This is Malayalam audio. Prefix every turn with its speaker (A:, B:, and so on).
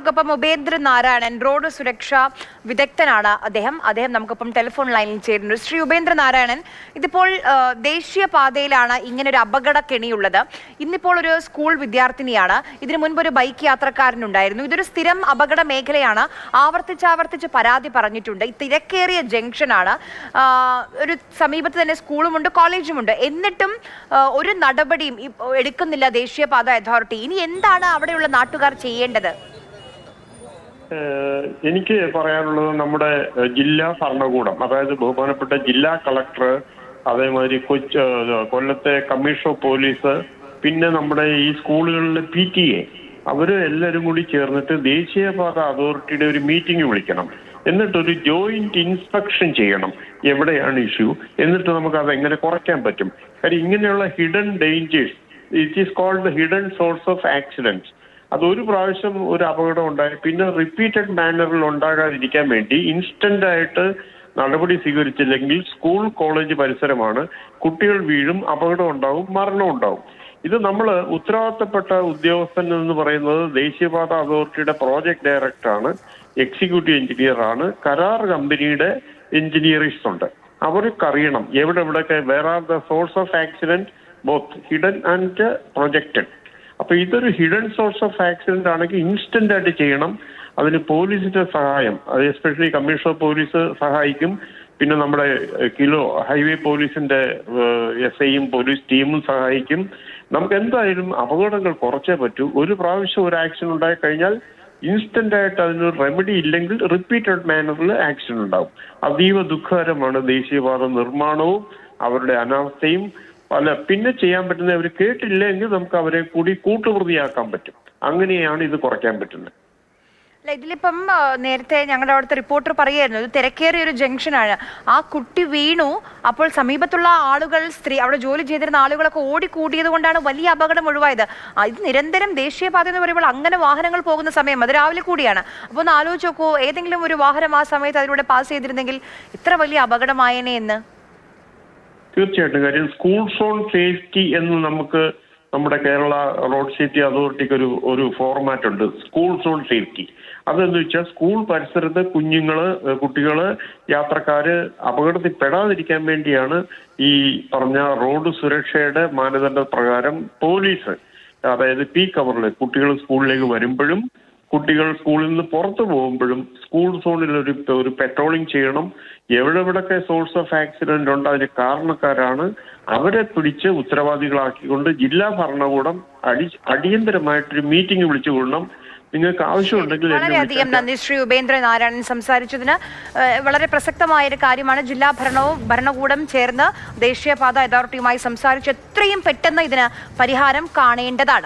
A: നമുക്കൊപ്പം ഉപേന്ദ്ര നാരായണൻ റോഡ് സുരക്ഷാ വിദഗ്ധനാണ്. അദ്ദേഹം നമുക്കൊപ്പം ടെലിഫോൺ ലൈനിൽ ചേരുന്നു. ശ്രീ ഉപേന്ദ്ര നാരായണൻ, ഇതിപ്പോൾ ദേശീയ പാതയിലാണ് ഇങ്ങനെ ഒരു അപകട കെണിയുള്ളത്. ഇന്നിപ്പോൾ ഒരു സ്കൂൾ വിദ്യാർത്ഥിനിയാണ്, ഇതിനു മുൻപ് ഒരു ബൈക്ക് യാത്രക്കാരനുണ്ടായിരുന്നു. ഇതൊരു സ്ഥിരം അപകട മേഖലയാണ്. ആവർത്തിച്ച് പരാതി പറഞ്ഞിട്ടുണ്ട്. ഈ തിരക്കേറിയ ജംഗ്ഷനാണ്, ഒരു സമീപത്ത് തന്നെ സ്കൂളുമുണ്ട്, കോളേജുമുണ്ട്. എന്നിട്ടും ഒരു നടപടിയും എടുക്കുന്നില്ല ദേശീയപാത അതോറിറ്റി. ഇനി എന്താണ് അവിടെയുള്ള നാട്ടുകാർ ചെയ്യേണ്ടത്?
B: എനിക്ക് പറയാനുള്ളത് നമ്മുടെ ജില്ലാ ഭരണകൂടം, അതായത് ബഹുമാനപ്പെട്ട ജില്ലാ കളക്ടർ, അതേമാതിരി കൊല്ലത്തെ കമ്മീഷണർ ഓഫ് പോലീസ്, പിന്നെ നമ്മുടെ ഈ സ്കൂളുകളിലെ PTA, അവര് എല്ലാവരും കൂടി ചേർന്നിട്ട് ദേശീയപാത അതോറിറ്റിയുടെ ഒരു മീറ്റിംഗ് വിളിക്കണം. എന്നിട്ടൊരു ജോയിന്റ് ഇൻസ്പെക്ഷൻ ചെയ്യണം, എവിടെയാണ് ഇഷ്യൂ, എന്നിട്ട് നമുക്ക് അത് എങ്ങനെ കുറയ്ക്കാൻ പറ്റും. കാര്യം ഇങ്ങനെയുള്ള hidden dangers, it is called hidden source of accidents. അതൊരു പ്രാവശ്യം ഒരു അപകടം ഉണ്ടായി പിന്നെ റിപ്പീറ്റഡ് മാനറിൽ ഉണ്ടാകാതിരിക്കാൻ വേണ്ടി ഇൻസ്റ്റന്റ് ആയിട്ട് നടപടി സ്വീകരിച്ചില്ലെങ്കിൽ സ്കൂൾ കോളേജ് പരിസരമാണ്, കുട്ടികൾ വീഴും, അപകടം ഉണ്ടാവും, മരണം ഉണ്ടാവും. ഇത് നമ്മൾ ഉത്തരവാദിത്തപ്പെട്ട ഉദ്യോഗസ്ഥൻ എന്ന് പറയുന്നത് ദേശീയപാത അതോറിറ്റിയുടെ പ്രോജക്ട് ഡയറക്ടറാണ്, എക്സിക്യൂട്ടീവ് എഞ്ചിനീയർ ആണ്, കരാർ കമ്പനിയുടെ എഞ്ചിനീയറിസ്റ്റ് ഉണ്ട്. അവർക്കറിയണം എവിടെയൊക്കെ where are the source of accident, both hidden and projected. അപ്പൊ ഇതൊരു ഹിഡൻ സോഴ്സ് ഓഫ് ആക്സിഡന്റ് ആണെങ്കിൽ ഇൻസ്റ്റന്റ് ആയിട്ട് ചെയ്യണം. അതിന് പോലീസിന്റെ സഹായം, അത് എസ്പെഷ്യലി കമ്മീഷണർ പോലീസ് സഹായിക്കും. പിന്നെ നമ്മുടെ ഹൈവേ പോലീസിന്റെ SIയും പോലീസ് ടീമും സഹായിക്കും. നമുക്ക് എന്തായാലും അപകടങ്ങൾ കുറച്ചേ പറ്റൂ. ഒരു പ്രാവശ്യം ഒരു ആക്സിഡന്റ് ഉണ്ടായി കഴിഞ്ഞാൽ ഇൻസ്റ്റന്റ് ആയിട്ട് അതിനൊരു റെമഡി ഇല്ലെങ്കിൽ റിപ്പീറ്റഡ് മാനറിൽ ആക്സിഡന്റ് ഉണ്ടാവും. അതീവ ദുഃഖകരമാണ് ദേശീയപാത നിർമ്മാണവും അവരുടെ അനാവസ്ഥയും. പിന്നെ ചെയ്യാൻ പറ്റുന്ന അവർ കേട്ടില്ലെങ്കിൽ നമുക്ക് അവരെ കൂടി കൂട്ടുപ്രതിയാക്കാൻ പറ്റും. അങ്ങനെയാണ് ഇത് കുറയ്ക്കാൻ പറ്റുന്നത്.
A: ഇതിലിപ്പം നേരത്തെ ഞങ്ങളുടെ അവിടുത്തെ റിപ്പോർട്ടർ പറയായിരുന്നു, ഇത് തിരക്കേറിയ ഒരു ജംഗ്ഷനാണ്. ആ കുട്ടി വീണു, അപ്പോൾ സമീപത്തുള്ള ആളുകൾ, അവിടെ ജോലി ചെയ്തിരുന്ന ആളുകളൊക്കെ ഓടിക്കൂടിയത് കൊണ്ടാണ് വലിയ അപകടം ഒഴിവായത്. ഇത് നിരന്തരം ദേശീയപാത എന്ന് പറയുമ്പോൾ അങ്ങനെ വാഹനങ്ങൾ പോകുന്ന സമയം, അത് രാവിലെ കൂടിയാണ്. അപ്പോൾ ഒന്ന് ആലോചിച്ച് നോക്കൂ, ഏതെങ്കിലും ഒരു വാഹനം ആ സമയത്ത് അതിലൂടെ പാസ് ചെയ്തിരുന്നെങ്കിൽ ഇത്ര വലിയ അപകടമായേനെ എന്ന്.
B: തീർച്ചയായിട്ടും. കാര്യം സ്കൂൾ സോൺ സേഫ്റ്റി എന്ന് നമുക്ക് നമ്മുടെ കേരള റോഡ് സേഫ്റ്റി അതോറിറ്റിക്ക് ഒരു ഫോർമാറ്റ് ഉണ്ട്, സ്കൂൾ സോൺ സേഫ്റ്റി. അതെന്ന് വെച്ചാൽ സ്കൂൾ പരിസരത്ത് കുട്ടികള്, യാത്രക്കാര് അപകടത്തിൽ പെടാതിരിക്കാൻ വേണ്ടിയാണ് ഈ പറഞ്ഞ റോഡ് സുരക്ഷയുടെ മാനദണ്ഡ പ്രകാരം പോലീസ്, അതായത് പീക്ക് അവറിൽ കുട്ടികൾ സ്കൂളിലേക്ക് വരുമ്പോഴും കുട്ടികൾ സ്കൂളിൽ നിന്ന് പുറത്തു പോകുമ്പോഴും സ്കൂൾ സോണിൽ ഒരു പെട്രോളിംഗ് ചെയ്യണം. എവിടെയൊക്കെ സോഴ്സ് ഓഫ് ആക്സിഡന്റ് ഉണ്ട്, അതിന് കാരണക്കാരാണ്, അവരെ പിടിച്ച് ഉത്തരവാദികളാക്കിക്കൊണ്ട് ജില്ലാ ഭരണകൂടം അടിയന്തരമായിട്ടൊരു മീറ്റിംഗ് വിളിച്ചു കൊള്ളണം. നിങ്ങൾക്ക് ആവശ്യമുണ്ടെങ്കിൽ.
A: വളരെയധികം നന്ദി ശ്രീ ഉപേന്ദ്ര നാരായണൻ സംസാരിച്ചതിന്. വളരെ പ്രസക്തമായ ഒരു കാര്യമാണ്. ജില്ലാ ഭരണകൂടം ചേർന്ന് ദേശീയപാത അതോറിറ്റിയുമായി സംസാരിച്ച് എത്രയും പെട്ടെന്ന് ഇതിന് പരിഹാരം കാണേണ്ടതാണ്.